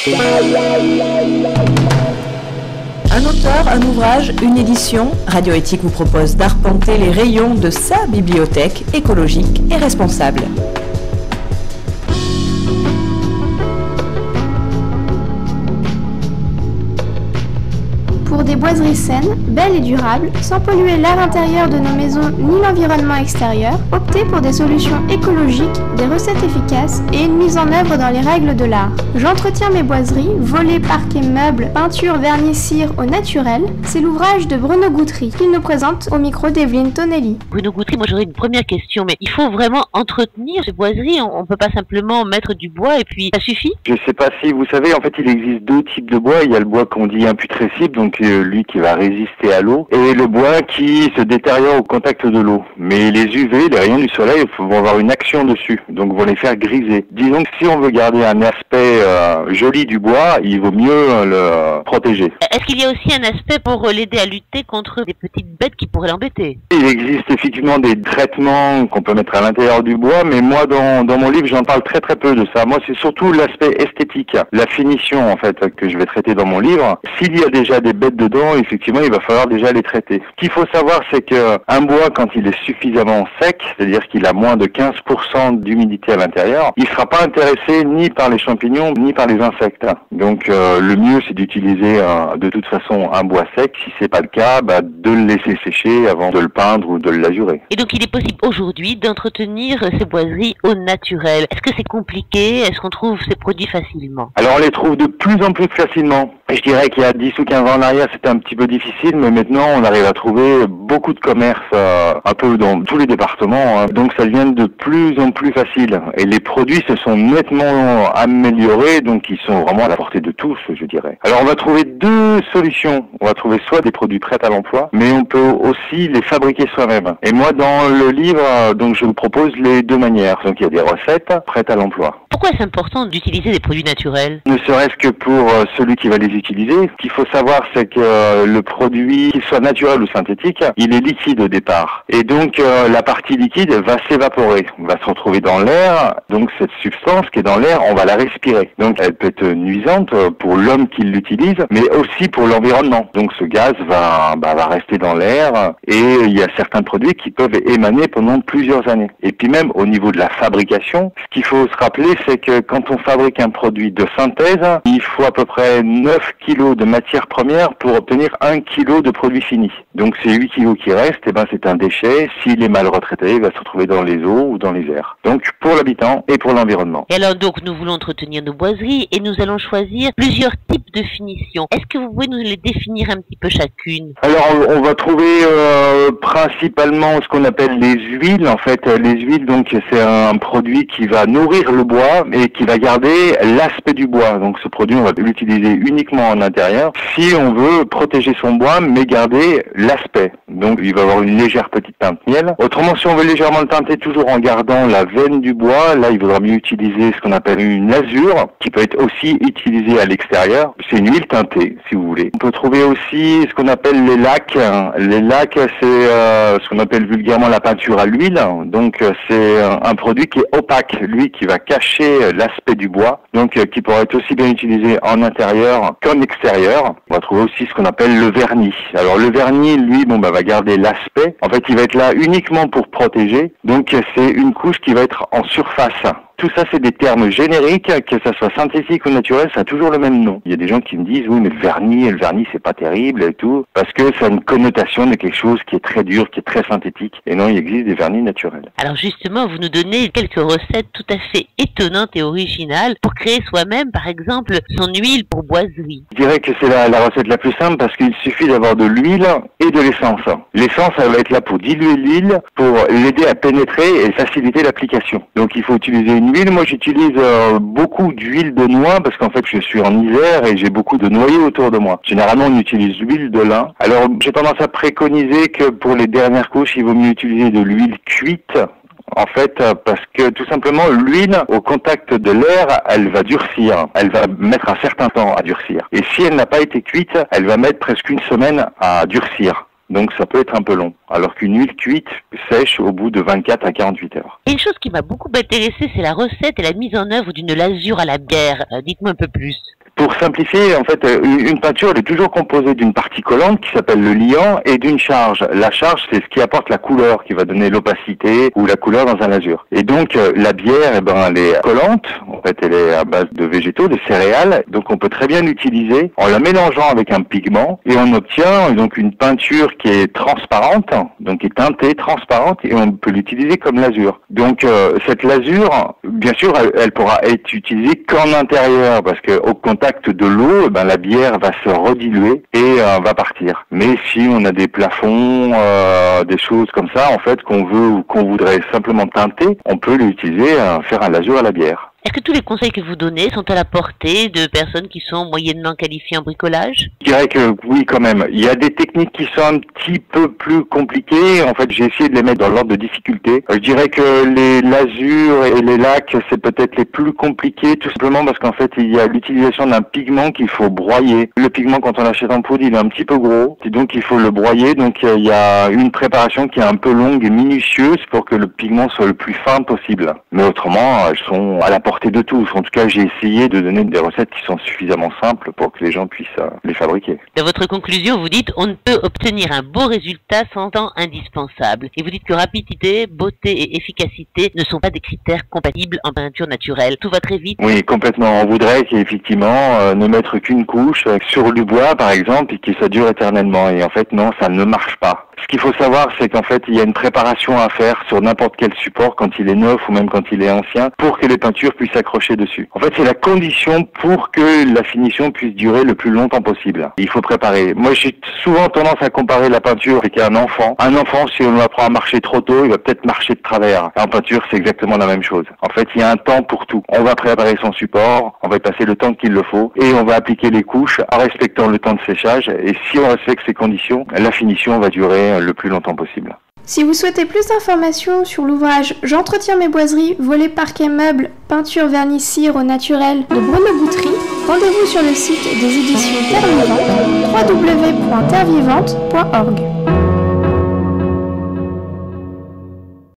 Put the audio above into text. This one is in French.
Un auteur, un ouvrage, une édition, Radio Éthique vous propose d'arpenter les rayons de sa bibliothèque écologique et responsable. Pour des boiseries saines, belles et durables, sans polluer l'air intérieur de nos maisons ni l'environnement extérieur, optez pour des solutions écologiques, des recettes efficaces et une mise en œuvre dans les règles de l'art. J'entretiens mes boiseries, volets, parquets, meubles, peintures, vernis, cire au naturel. C'est l'ouvrage de Bruno Guthrie qu'il nous présente au micro d'Evelyne Tonelli. Bruno Guthrie, moi j'aurais une première question, mais il faut vraiment entretenir ces boiseries, on peut pas simplement mettre du bois et puis ça suffit? Je sais pas si vous savez, en fait il existe deux types de bois. Il y a le bois qu'on dit imputrescible, donc lui qui va résister à l'eau, et le bois qui se détériore au contact de l'eau. Mais les UV, les rayons du soleil, vont avoir une action dessus, donc vont les faire griser. Disons que si on veut garder un aspect joli du bois, il vaut mieux le protéger. Est-ce qu'il y a aussi un aspect pour l'aider à lutter contre des petites bêtes qui pourraient l'embêter? Il existe effectivement des traitements qu'on peut mettre à l'intérieur du bois, mais moi dans mon livre j'en parle très peu de ça. Moi c'est surtout l'aspect esthétique, la finition en fait que je vais traiter dans mon livre. S'il y a déjà des bêtes dedans, effectivement il va falloir déjà les traiter. Ce qu'il faut savoir c'est qu'un bois quand il est suffisamment sec, c'est-à-dire qu'il a moins de 15% d'humidité à l'intérieur, il ne sera pas intéressé ni par les champignons ni par les insectes. Donc le mieux c'est d'utiliser de toute façon un bois sec. Si c'est pas le cas, de le laisser sécher avant de le peindre ou de le lazurer. Et donc il est possible aujourd'hui d'entretenir ces boiseries au naturel. Est-ce que c'est compliqué? Est-ce qu'on trouve ces produits facilement? Alors on les trouve de plus en plus facilement. Je dirais qu'il y a 10 ou 15 ans en arrière c'était un petit peu difficile, mais maintenant on arrive à trouver beaucoup de commerces un peu dans tous les départements, donc ça devient de plus en plus facile. Et les produits se sont nettement améliorés, donc ils sont vraiment à la portée de tous, je dirais. Alors on va trouver deux solutions. On va trouver soit des produits prêts à l'emploi, mais on peut aussi les fabriquer soi-même. Et moi dans le livre, donc je vous propose les deux manières. Donc il y a des recettes prêtes à l'emploi. Pourquoi est-ce important d'utiliser des produits naturels? Ne serait-ce que pour celui qui va les utiliser. Ce qu'il faut savoir, c'est que le produit, qu'il soit naturel ou synthétique, il est liquide au départ. Et donc la partie liquide va s'évaporer, va se retrouver dans l'air. Donc cette substance qui est dans l'air, on va la respirer. Donc elle peut être nuisante pour l'homme qui l'utilise, mais aussi pour l'environnement. Donc ce gaz va rester dans l'air et il y a certains produits qui peuvent émaner pendant plusieurs années. Et puis même au niveau de la fabrication, ce qu'il faut se rappeler, c'est que quand on fabrique un produit de synthèse, il faut à peu près 9 kilos de matière première pour obtenir 1 kilo de produit fini. Donc ces 8 kilos qui restent, c'est un déchet. S'il est mal retraité, il va se retrouver dans les eaux ou dans les airs. Donc pour l'habitant et pour l'environnement. Et alors donc nous voulons entretenir nos boiseries et nous allons choisir plusieurs types de finitions. Est-ce que vous pouvez nous les définir un petit peu chacune? Alors on va trouver principalement ce qu'on appelle les huiles. En fait les huiles, donc c'est un produit qui va nourrir le bois et qui va garder l'aspect du bois. Donc ce produit on va l'utiliser uniquement en intérieur si on veut protéger son bois mais garder l'aspect. Donc il va avoir une légère petite teinte miel. Autrement si on veut légèrement le teinter toujours en gardant la veine du bois, là il vaudra mieux utiliser ce qu'on appelle une lasure qui peut être aussi utilisée à l'extérieur. C'est une huile teintée si vous voulez. On peut trouver aussi ce qu'on appelle les lacs. Les lacs c'est ce qu'on appelle vulgairement la peinture à l'huile. Donc c'est un produit qui est opaque, lui qui va cacher l'aspect du bois, donc qui pourrait être aussi bien utilisé en intérieur qu'en extérieur. On va trouver aussi ce qu'on appelle le vernis. Alors le vernis, lui, va garder l'aspect. En fait, il va être là uniquement pour protéger. Donc c'est une couche qui va être en surface. Tout ça, c'est des termes génériques, que ça soit synthétique ou naturel, ça a toujours le même nom. Il y a des gens qui me disent, oui, mais le vernis, c'est pas terrible et tout, parce que ça a une connotation de quelque chose qui est très dur, qui est très synthétique. Et non, il existe des vernis naturels. Alors justement, vous nous donnez quelques recettes tout à fait étonnantes et originales pour créer soi-même, par exemple, son huile pour boiserie. Je dirais que c'est la recette la plus simple parce qu'il suffit d'avoir de l'huile et de l'essence. L'essence, elle va être là pour diluer l'huile, pour l'aider à pénétrer et faciliter l'application. Donc il faut utiliser une huile. Moi j'utilise beaucoup d'huile de noix parce qu'en fait je suis en hiver et j'ai beaucoup de noyers autour de moi. Généralement on utilise l'huile de lin. Alors j'ai tendance à préconiser que pour les dernières couches il vaut mieux utiliser de l'huile cuite. En fait, parce que tout simplement, l'huile, au contact de l'air, elle va durcir. Elle va mettre un certain temps à durcir. Et si elle n'a pas été cuite, elle va mettre presque une semaine à durcir. Donc ça peut être un peu long. Alors qu'une huile cuite sèche au bout de 24 à 48 heures. Et une chose qui m'a beaucoup intéressée, c'est la recette et la mise en œuvre d'une lasure à la bière. Dites-moi un peu plus. Pour simplifier, en fait, une peinture elle est toujours composée d'une partie collante qui s'appelle le liant et d'une charge. La charge, c'est ce qui apporte la couleur, qui va donner l'opacité ou la couleur dans un lasur. Et donc, la bière, elle est collante. En fait, elle est à base de végétaux, de céréales. Donc, on peut très bien l'utiliser en la mélangeant avec un pigment et on obtient donc une peinture qui est transparente, donc qui est teintée, transparente, et on peut l'utiliser comme lasur. Donc, cette lasur, bien sûr, elle pourra être utilisée qu'en intérieur parce que au contact de l'eau, la bière va se rediluer et va partir. Mais si on a des plafonds, des choses comme ça, en fait, qu'on veut ou qu'on voudrait simplement teinter, on peut l'utiliser, faire un lasur à la bière. Est-ce que tous les conseils que vous donnez sont à la portée de personnes qui sont moyennement qualifiées en bricolage? Je dirais que oui, quand même. Il y a des techniques qui sont un petit peu plus compliquées. En fait, j'ai essayé de les mettre dans l'ordre de difficulté. Je dirais que les lasurs et les lacs, c'est peut-être les plus compliqués, tout simplement parce qu'en fait, il y a l'utilisation d'un pigment qu'il faut broyer. Le pigment, quand on l'achète en poudre, il est un petit peu gros, et donc il faut le broyer. Donc il y a une préparation qui est un peu longue et minutieuse pour que le pigment soit le plus fin possible. Mais autrement, elles sont à la portée de tous. En tout cas, j'ai essayé de donner des recettes qui sont suffisamment simples pour que les gens puissent les fabriquer. Dans votre conclusion, vous dites on ne peut obtenir un beau résultat sans temps indispensable. Et vous dites que rapidité, beauté et efficacité ne sont pas des critères compatibles en peinture naturelle. Tout va très vite. Oui, complètement. On voudrait qu'effectivement ne mettre qu'une couche sur du bois, par exemple, et que ça dure éternellement. Et en fait, non, ça ne marche pas. Ce qu'il faut savoir, c'est qu'en fait, il y a une préparation à faire sur n'importe quel support quand il est neuf ou même quand il est ancien pour que les peintures puissent s'accrocher dessus. En fait, c'est la condition pour que la finition puisse durer le plus longtemps possible. Il faut préparer. Moi, j'ai souvent tendance à comparer la peinture avec un enfant. Un enfant, si on l'apprend à marcher trop tôt, il va peut-être marcher de travers. En peinture, c'est exactement la même chose. En fait, il y a un temps pour tout. On va préparer son support, on va y passer le temps qu'il le faut et on va appliquer les couches en respectant le temps de séchage. Et si on respecte ces conditions, la finition va durer le plus longtemps possible. Si vous souhaitez plus d'informations sur l'ouvrage J'entretiens mes boiseries, volets parquet meubles, peinture vernis cire au naturel de Bruno Boutry, rendez-vous sur le site des éditions Terre Vivante, www.terrevivante.org.